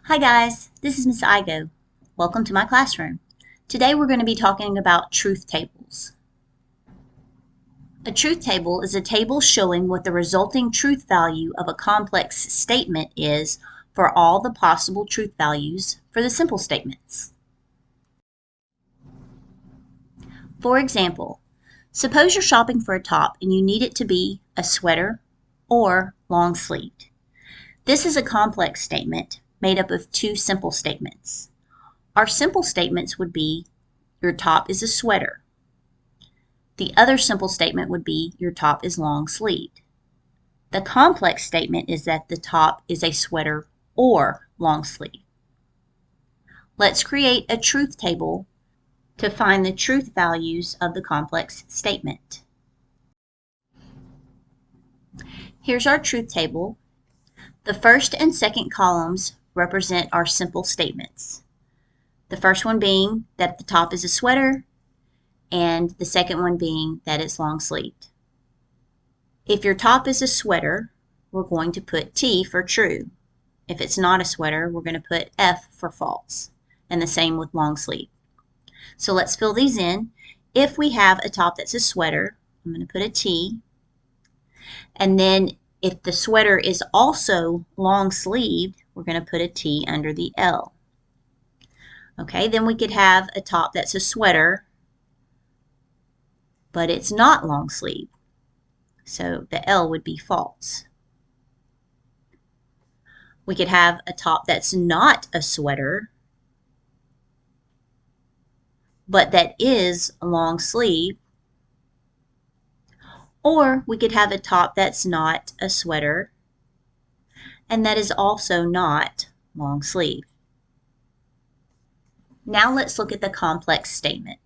Hi guys, this is Miss Igo. Welcome to my classroom. Today we're going to be talking about truth tables. A truth table is a table showing what the resulting truth value of a complex statement is for all the possible truth values for the simple statements. For example, suppose you're shopping for a top and you need it to be a sweater or long sleeved. This is a complex statement made up of two simple statements. Our simple statements would be, your top is a sweater. The other simple statement would be, your top is long sleeved. The complex statement is that the top is a sweater or long sleeve. Let's create a truth table to find the truth values of the complex statement. Here's our truth table. The first and second columns represent our simple statements. The first one being that the top is a sweater, and the second one being that it's long sleeved. If your top is a sweater, we're going to put T for true. If it's not a sweater, we're going to put F for false, and the same with long sleeve. So let's fill these in. If we have a top that's a sweater, I'm going to put a T, and then if the sweater is also long sleeved, we're going to put a T under the L. Okay, then we could have a top that's a sweater, but it's not long sleeved. So the L would be false. We could have a top that's not a sweater, but that is a long sleeve. Or we could have a top that's not a sweater, and that is also not long sleeve. Now let's look at the complex statement.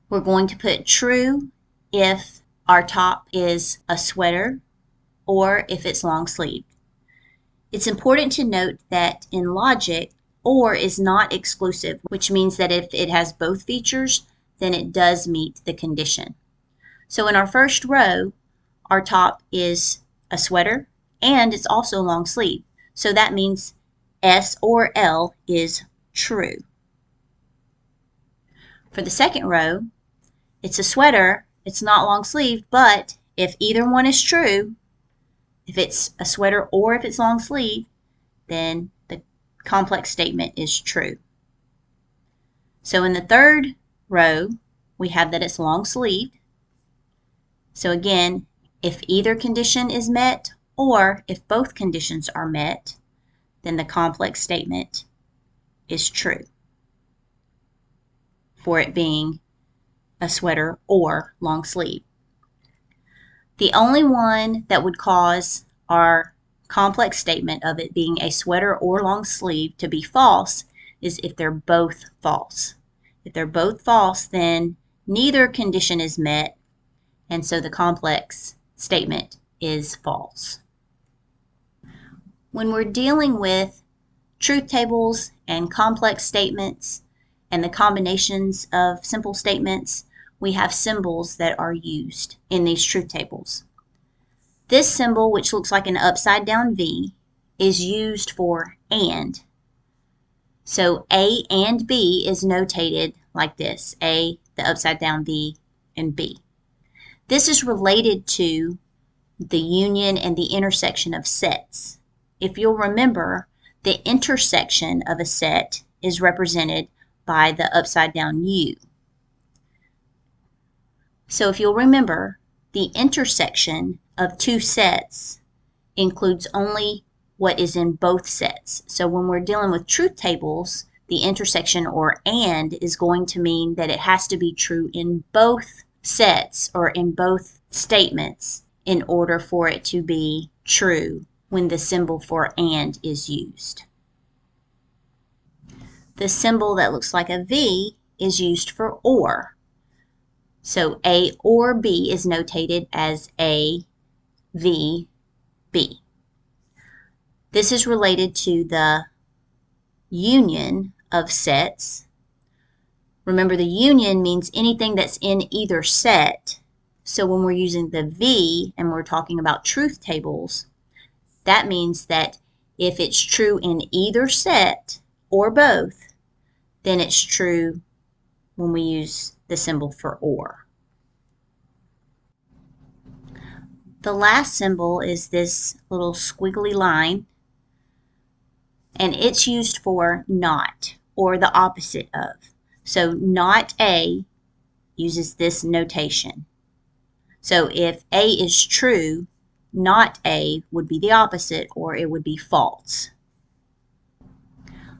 We're going to put true if our top is a sweater or if it's long sleeved. It's important to note that in logic, or is not exclusive, which means that if it has both features, then it does meet the condition. So in our first row, our top is a sweater and it's also long sleeve. So that means S or L is true. For the second row, it's a sweater, it's not long sleeved, but if either one is true, if it's a sweater or if it's long sleeve, then the complex statement is true. So in the third row, we have that it's long sleeved. So again, if either condition is met or if both conditions are met, then the complex statement is true for it being a sweater or long sleeve. The only one that would cause our complex statement of it being a sweater or long sleeve to be false is if they're both false. If they're both false, then neither condition is met, and so the complex statement is false. When we're dealing with truth tables and complex statements and the combinations of simple statements, we have symbols that are used in these truth tables. This symbol, which looks like an upside down V, is used for and. So A and B is notated like this, A, the upside down V, and B. This is related to the union and the intersection of sets. If you'll remember, the intersection of a set is represented by the upside down U. So if you'll remember, the intersection of two sets includes only what is in both sets. So when we're dealing with truth tables, the intersection or and is going to mean that it has to be true in both sets or in both statements in order for it to be true when the symbol for and is used. The symbol that looks like a V is used for or. So A or B is notated as A, V, B. This is related to the union of sets. Remember, the union means anything that's in either set. So when we're using the V and we're talking about truth tables, that means that If it's true in either set or both, then it's true when we use the symbol for or. The last symbol is this little squiggly line, and it's used for not, or the opposite of. So not A uses this notation. So if A is true, not A would be the opposite, or it would be false.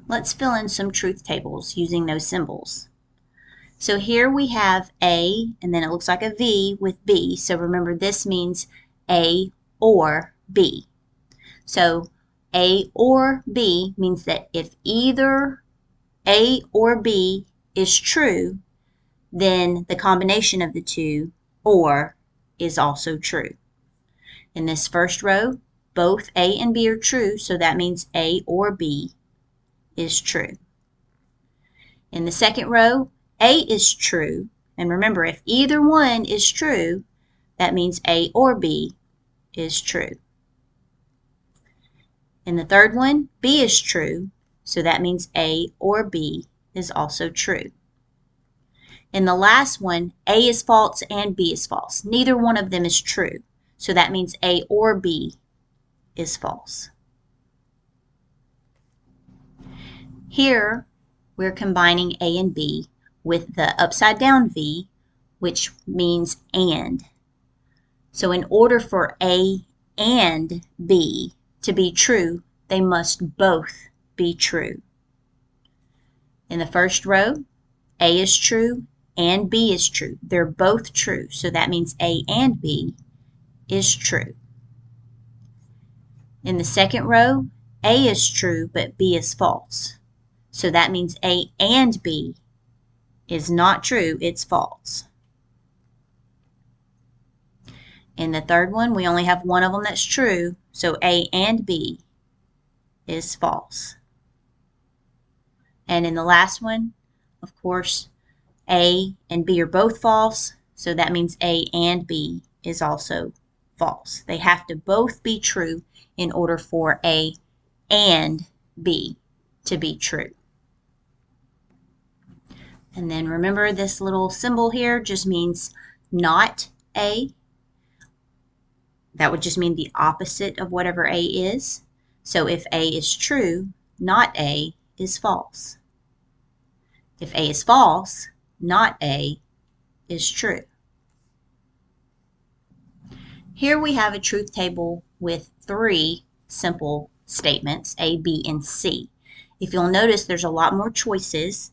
Let's fill in some truth tables using those symbols. So here we have A, and then it looks like a V with B. So remember, this means A or B. So A or B means that if either A or B is true, then the combination of the two, or, is also true. In this first row, both A and B are true, so that means A or B is true. In the second row, A is true, and remember, if either one is true, that means A or B is true. In the third one, B is true, so that means A or B is also true. In the last one, A is false and B is false. Neither one of them is true, so that means A or B is false. Here, we're combining A and B with the upside down V, which means and. So in order for A and B to be true, they must both be true. In the first row, A is true and B is true. They're both true, so that means A and B is true. In the second row, A is true, but B is false. So that means A and B is not true, it's false. In the third one, we only have one of them that's true, so A and B is false. And in the last one, of course, A and B are both false, so that means A and B is also false. They have to both be true in order for A and B to be true. And then remember, this little symbol here just means not A. That would just mean the opposite of whatever A is. So if A is true, not A is false. If A is false, not A is true. Here we have a truth table with 3 simple statements, A, B, and C. If you'll notice, there's a lot more choices.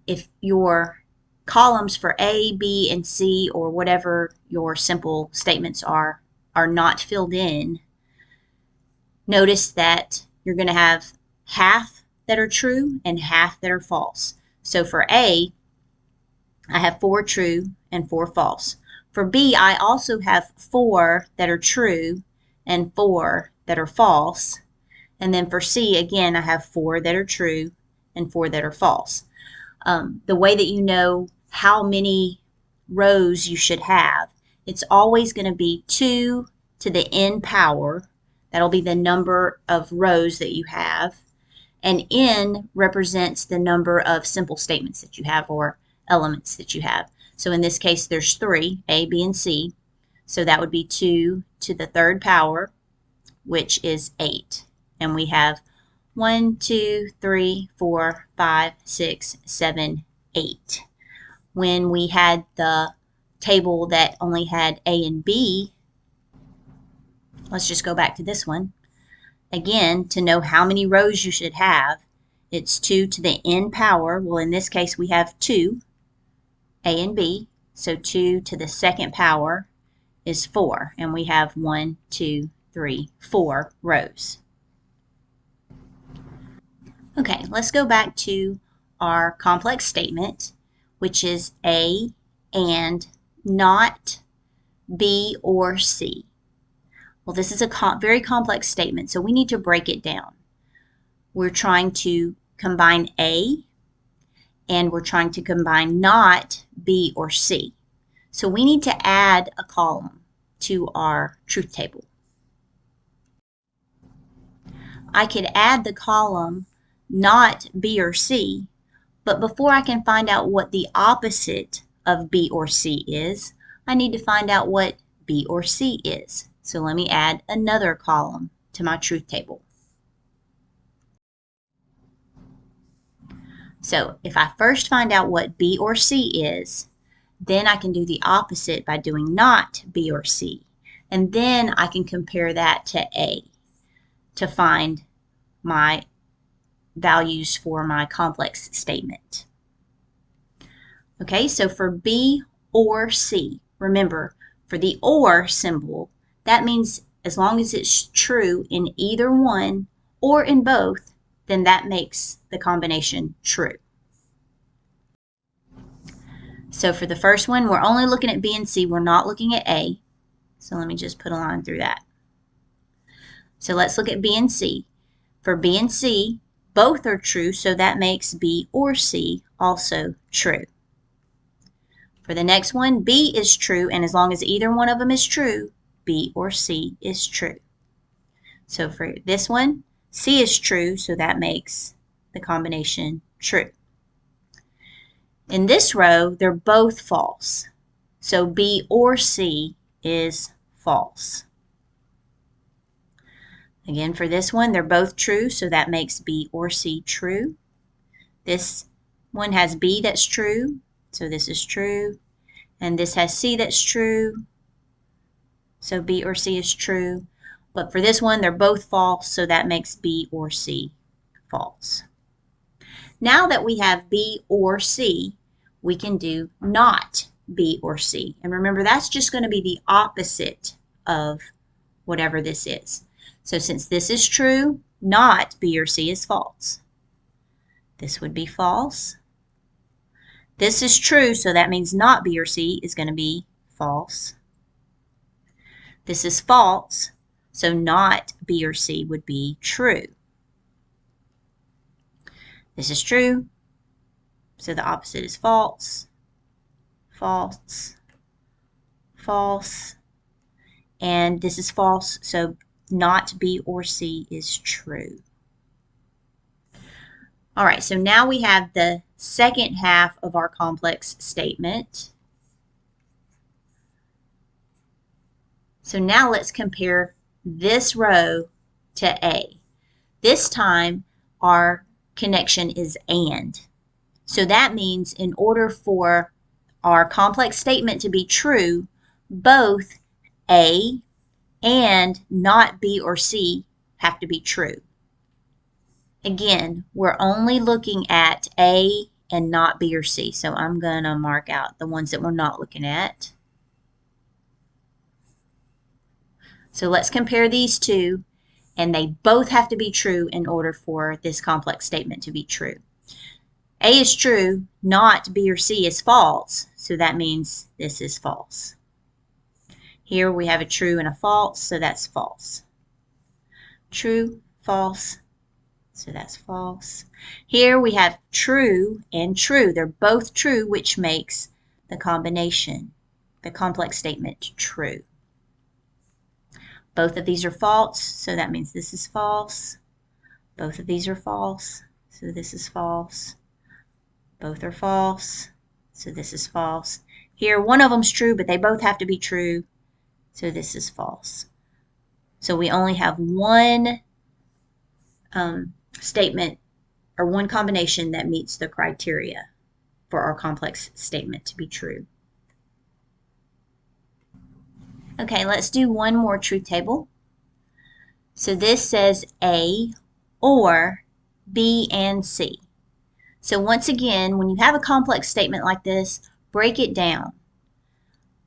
If your columns for A, B, and C, or whatever your simple statements are not filled in, notice that you're going to have half that are true and half that are false. So for A, I have 4 true and 4 false. For B, I also have 4 that are true and 4 that are false. And then for C, again, I have 4 that are true and 4 that are false. The way that you know how many rows you should have, it's always going to be 2 to the n power. That'll be the number of rows that you have. And n represents the number of simple statements that you have, or elements that you have. So in this case, there's 3, A, B, and C. So that would be 2 to the 3rd power, which is 8. And we have 1, 2, 3, 4, 5, 6, 7, 8. When we had the table that only had A and B, let's just go back to this one. Again, to know how many rows you should have, it's 2 to the n power. Well, in this case, we have 2, A and B. So 2 to the 2nd power is 4. And we have 1, 2, 3, 4 rows. Okay, let's go back to our complex statement, which is A and not B or C. Well, this is a very complex statement, so we need to break it down. We're trying to combine A, and we're trying to combine not B or C. So we need to add a column to our truth table. I could add the column not B or C, but before I can find out what the opposite of B or C is, I need to find out what B or C is. So let me add another column to my truth table. So if I first find out what B or C is, then I can do the opposite by doing not B or C. And then I can compare that to A to find my values for my complex statement. Okay, so for B or C, remember, for the OR symbol, that means as long as it's true in either one or in both, then that makes the combination true. So for the first one, we're only looking at B and C. We're not looking at A. So let me just put a line through that. So let's look at B and C. For B and C, both are true, so that makes B or C also true. For the next one, B is true, and as long as either one of them is true, B or C is true. So for this one, C is true, so that makes the combination true. In this row, they're both false. So B or C is false. Again, for this one, they're both true, so that makes B or C true. This one has B that's true, so this is true. And this has C that's true, so B or C is true. But for this one, they're both false, so that makes B or C false. Now that we have B or C, we can do not B or C. And remember, that's just going to be the opposite of whatever this is. So since this is true, not B or C is false. This would be false. This is true, so that means not B or C is going to be false. This is false, so not B or C would be true. This is true, so the opposite is false, false, false, and this is false, so not B or C is true. All right, so now we have the second half of our complex statement. So now let's compare this row to A. This time our connection is and. So that means in order for our complex statement to be true, both A and not B or C have to be true. Again, we're only looking at A and not B or C. So I'm going to mark out the ones that we're not looking at. So let's compare these two, and they both have to be true in order for this complex statement to be true. A is true, not B or C is false, so that means this is false. Here we have a true and a false, so that's false. True, false, so that's false. Here we have true and true. They're both true, which makes the combination, the complex statement, true. Both of these are false, so that means this is false. Both of these are false, so this is false. Both are false, so this is false. Here, one of them's true, but they both have to be true, so this is false. So we only have one statement or one combination that meets the criteria for our complex statement to be true. Okay, let's do one more truth table. So this says A or B and C. So once again, when you have a complex statement like this, break it down.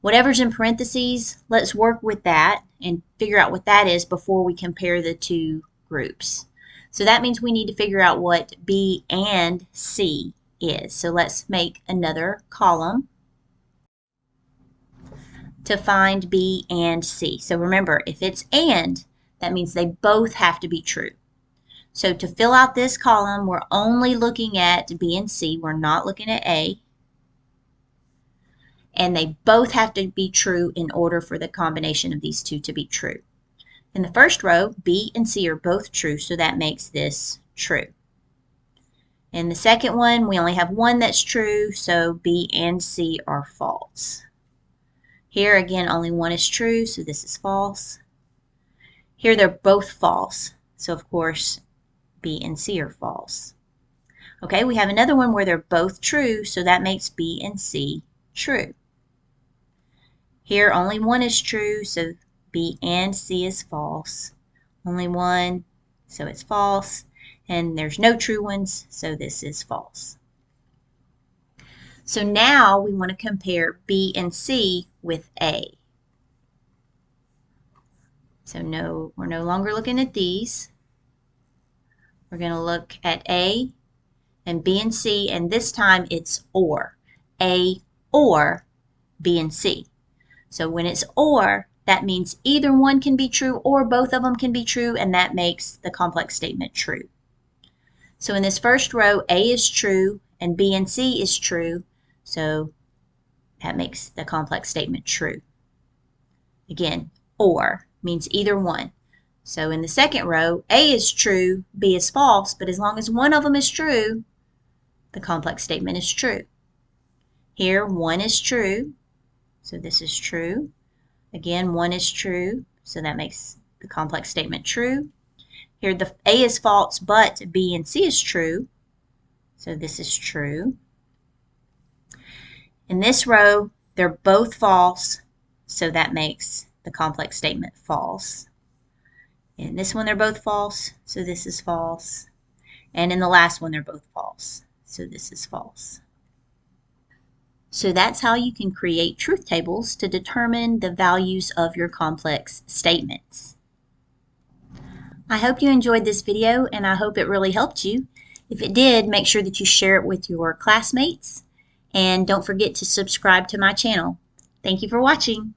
Whatever's in parentheses, let's work with that and figure out what that is before we compare the two groups. So that means we need to figure out what B and C is. So let's make another column to find B and C. So remember, if it's and, that means they both have to be true. So to fill out this column, we're only looking at B and C. We're not looking at A. And they both have to be true in order for the combination of these two to be true. In the first row, B and C are both true, so that makes this true. In the second one, we only have one that's true, so B and C are false. Here again, only one is true, so this is false. Here they're both false, so of course B and C are false. Okay, we have another one where they're both true, so that makes B and C true. Here only one is true, so B and C is false. Only one, so it's false. And there's no true ones, so this is false. So now we want to compare B and C with A. So we're no longer looking at these. We're going to look at A and B and C, and this time it's or. A or B and C. So when it's or, that means either one can be true or both of them can be true, and that makes the complex statement true. So in this first row, A is true and B and C is true, so that makes the complex statement true. Again, or means either one. So in the second row, A is true, B is false, but as long as one of them is true, the complex statement is true. Here, one is true, so this is true. Again, one is true, so that makes the complex statement true. Here, the A is false, but B and C is true, so this is true. In this row, they're both false, so that makes the complex statement false. In this one, they're both false, so this is false. And in the last one, they're both false, so this is false. So that's how you can create truth tables to determine the values of your complex statements. I hope you enjoyed this video, and I hope it really helped you. If it did, make sure that you share it with your classmates, and don't forget to subscribe to my channel. Thank you for watching.